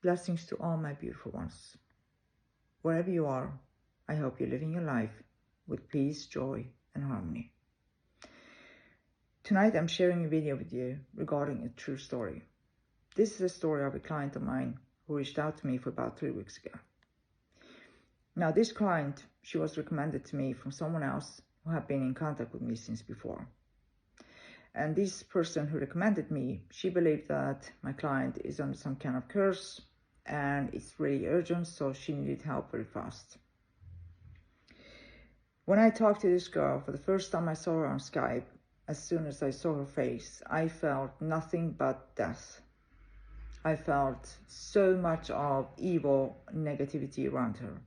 Blessings to all my beautiful ones. Wherever you are, I hope you're living your life with peace, joy, and harmony. Tonight I'm sharing a video with you regarding a true story. This is a story of a client of mine who reached out to me for about 3 weeks ago. Now this client, she was recommended to me from someone else who had been in contact with me since before. And this person who recommended me, she believed that my client is under some kind of curse and it's really urgent, so she needed help very fast. When I talked to this girl, for the first time I saw her on Skype, as soon as I saw her face, I felt nothing but death. I felt so much of evil negativity around her.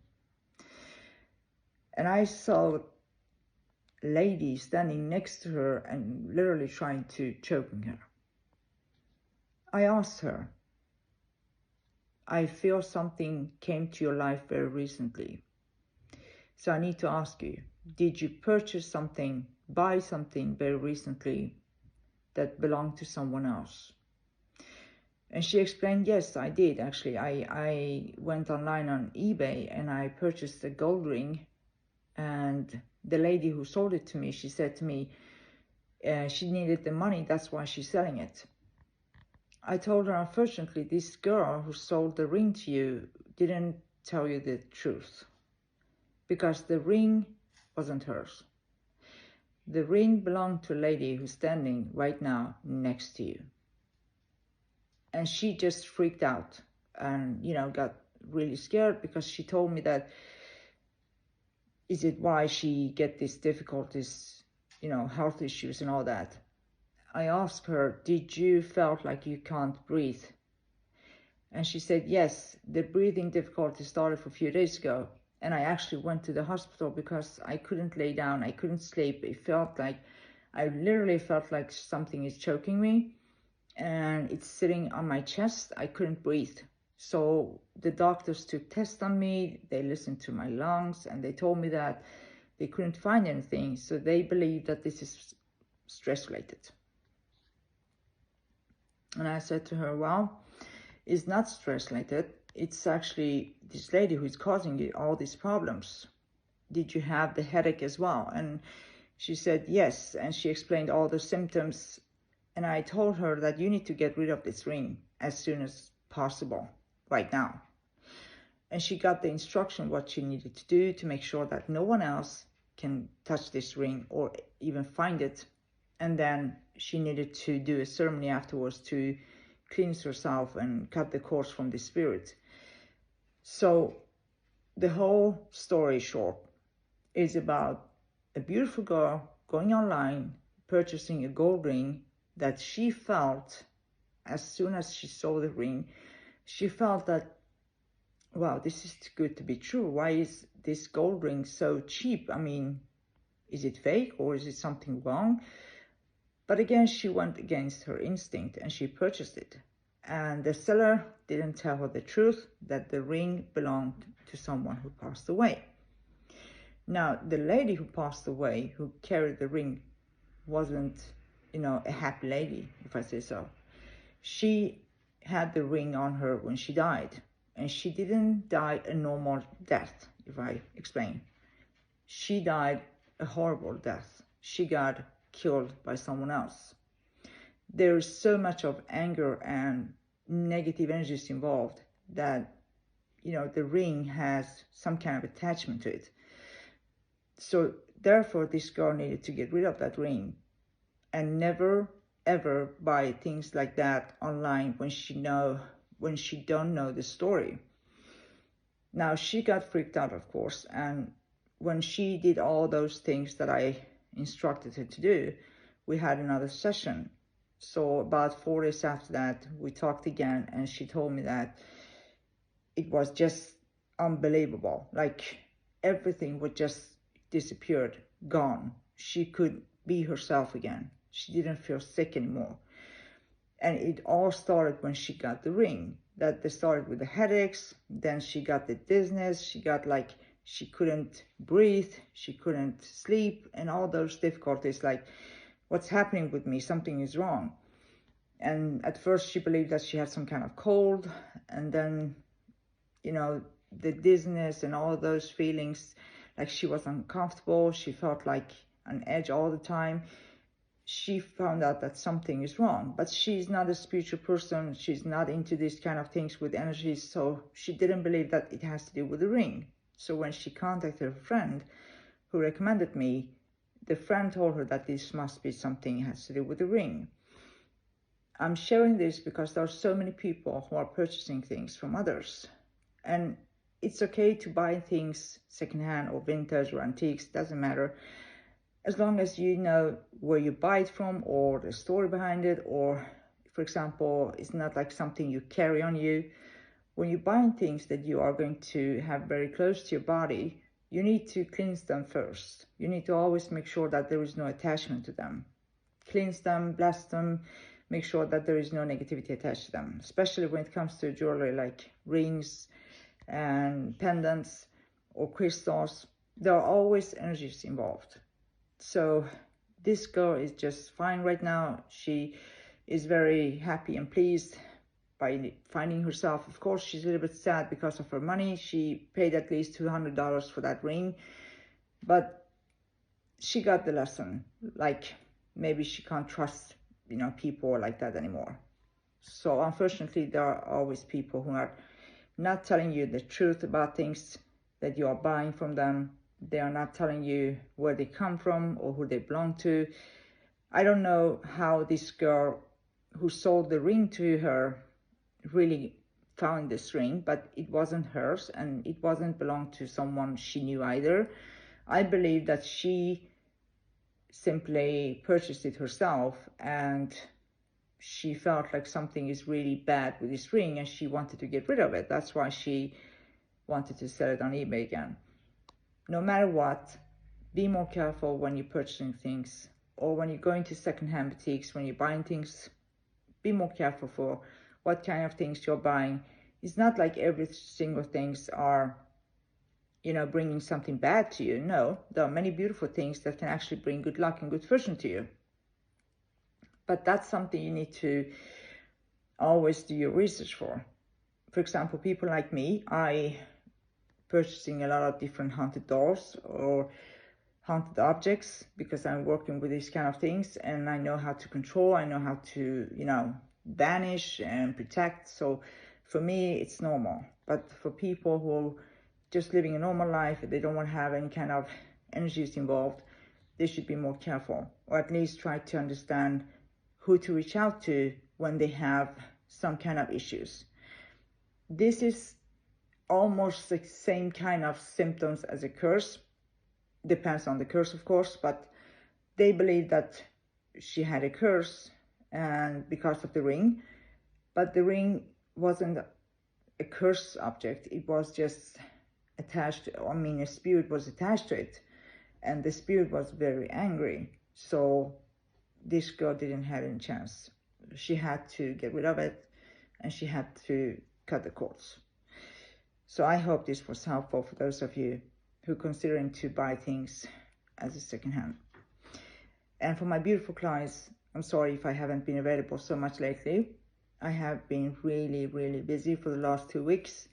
And I saw a lady standing next to her and literally trying to choking her. I asked her, I feel something came to your life very recently. So I need to ask you, did you purchase something, buy something very recently that belonged to someone else? And she explained, yes, I did actually. I went online on eBay and I purchased a gold ring, and the lady who sold it to me, she said to me, she needed the money, that's why she's selling it. I told her, unfortunately, this girl who sold the ring to you didn't tell you the truth, because the ring wasn't hers. The ring belonged to a lady who's standing right now next to you. And she just freaked out and, got really scared, because she told me that, is it why she get these difficulties, health issues and all that. I asked her, did you felt like you can't breathe? And she said, yes, the breathing difficulty started for a few days ago. And I actually went to the hospital because I couldn't lay down. I couldn't sleep. I literally felt like something is choking me and it's sitting on my chest. I couldn't breathe. So the doctors took tests on me. They listened to my lungs and they told me that they couldn't find anything. So they believe that this is stress related. And I said to her, well, it's not stress related. It's actually this lady who is causing you all these problems. Did you have the headache as well? And she said yes. And she explained all the symptoms. And I told her that you need to get rid of this ring as soon as possible, right now. And she got the instruction what she needed to do to make sure that no one else can touch this ring or even find it. And then she needed to do a ceremony afterwards to cleanse herself and cut the cords from the spirit. So the whole story short is about a beautiful girl going online, purchasing a gold ring that she felt, as soon as she saw the ring, she felt that, wow, this is too good to be true. Why is this gold ring so cheap? I mean, is it fake or is it something wrong? But again, she went against her instinct and she purchased it. And the seller didn't tell her the truth, that the ring belonged to someone who passed away. Now, the lady who passed away, who carried the ring, wasn't, a happy lady, if I say so. She had the ring on her when she died. And she didn't die a normal death, if I explain. She died a horrible death. She got killed by someone else. There is so much of anger and negative energies involved that, the ring has some kind of attachment to it. So therefore, this girl needed to get rid of that ring and never, ever buy things like that online when she don't know the story. Now, she got freaked out, of course, and when she did all those things that I instructed her to do, we had another session. So about 4 days after that, we talked again, and she told me that it was just unbelievable. Like everything would just disappeared, gone. She could be herself again. She didn't feel sick anymore. And it all started when she got the ring. That they started with the headaches, then she got the dizziness, she got she couldn't breathe, she couldn't sleep, and all those difficulties, like, what's happening with me? Something is wrong. And at first she believed that she had some kind of cold, and then, you know, the dizziness and all those feelings, like she was uncomfortable, she felt like on edge all the time. She found out that something is wrong, but she's not a spiritual person. She's not into these kind of things with energies, so she didn't believe that it has to do with the ring. So when she contacted her friend who recommended me, the friend told her that this must be something that has to do with the ring. I'm sharing this because there are so many people who are purchasing things from others, and it's okay to buy things secondhand or vintage or antiques, doesn't matter, as long as you know where you buy it from or the story behind it, or, for example, it's not like something you carry on you. When you're buying things that you are going to have very close to your body, you need to cleanse them first. You need to always make sure that there is no attachment to them. Cleanse them, bless them, make sure that there is no negativity attached to them, especially when it comes to jewelry like rings and pendants or crystals. There are always energies involved. So this girl is just fine right now. She is very happy and pleased by finding herself. Of course, she's a little bit sad because of her money. She paid at least $200 for that ring, but she got the lesson. Like, maybe she can't trust, you know, people like that anymore. So unfortunately, there are always people who are not telling you the truth about things that you are buying from them. They are not telling you where they come from or who they belong to. I don't know how this girl who sold the ring to her really found this ring, but it wasn't hers and it wasn't belong to someone she knew either. I believe that she simply purchased it herself, and she felt like something is really bad with this ring and she wanted to get rid of it. That's why she wanted to sell it on eBay again. No matter what, be more careful when you're purchasing things, or when you're going to secondhand boutiques, when you're buying things. Be more careful for what kind of things you're buying. It's not like every single things are, you know, bringing something bad to you. No, there are many beautiful things that can actually bring good luck and good fortune to you. But that's something you need to always do your research for. For example, people like me, I purchasing a lot of different haunted dolls or haunted objects because I'm working with these kind of things, and I know how to control, I know how to, you know, banish and protect. So for me, it's normal. But for people who are just living a normal life, they don't want to have any kind of energies involved, they should be more careful, or at least try to understand who to reach out to when they have some kind of issues. This is almost the same kind of symptoms as a curse. Depends on the curse, of course, but they believe that she had a curse and because of the ring, but the ring wasn't a curse object. It was just attached, I mean, a spirit was attached to it, and the spirit was very angry. So this girl didn't have any chance. She had to get rid of it, and she had to cut the cords. So I hope this was helpful for those of you who are considering to buy things as a secondhand. And for my beautiful clients, I'm sorry if I haven't been available so much lately. I have been really, really busy for the last 2 weeks.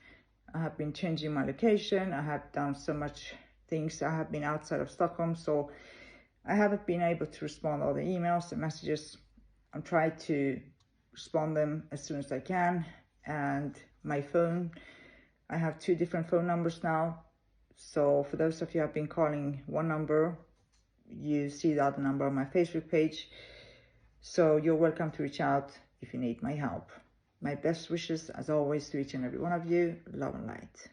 I have been changing my location. I have done so much things. I have been outside of Stockholm, so I haven't been able to respond to all the emails and messages. I'm trying to respond them as soon as I can. And my phone, I have 2 different phone numbers now. So for those of you who have been calling one number, you see the other number on my Facebook page. So you're welcome to reach out if you need my help. My best wishes, as always, to each and every one of you. Love and light.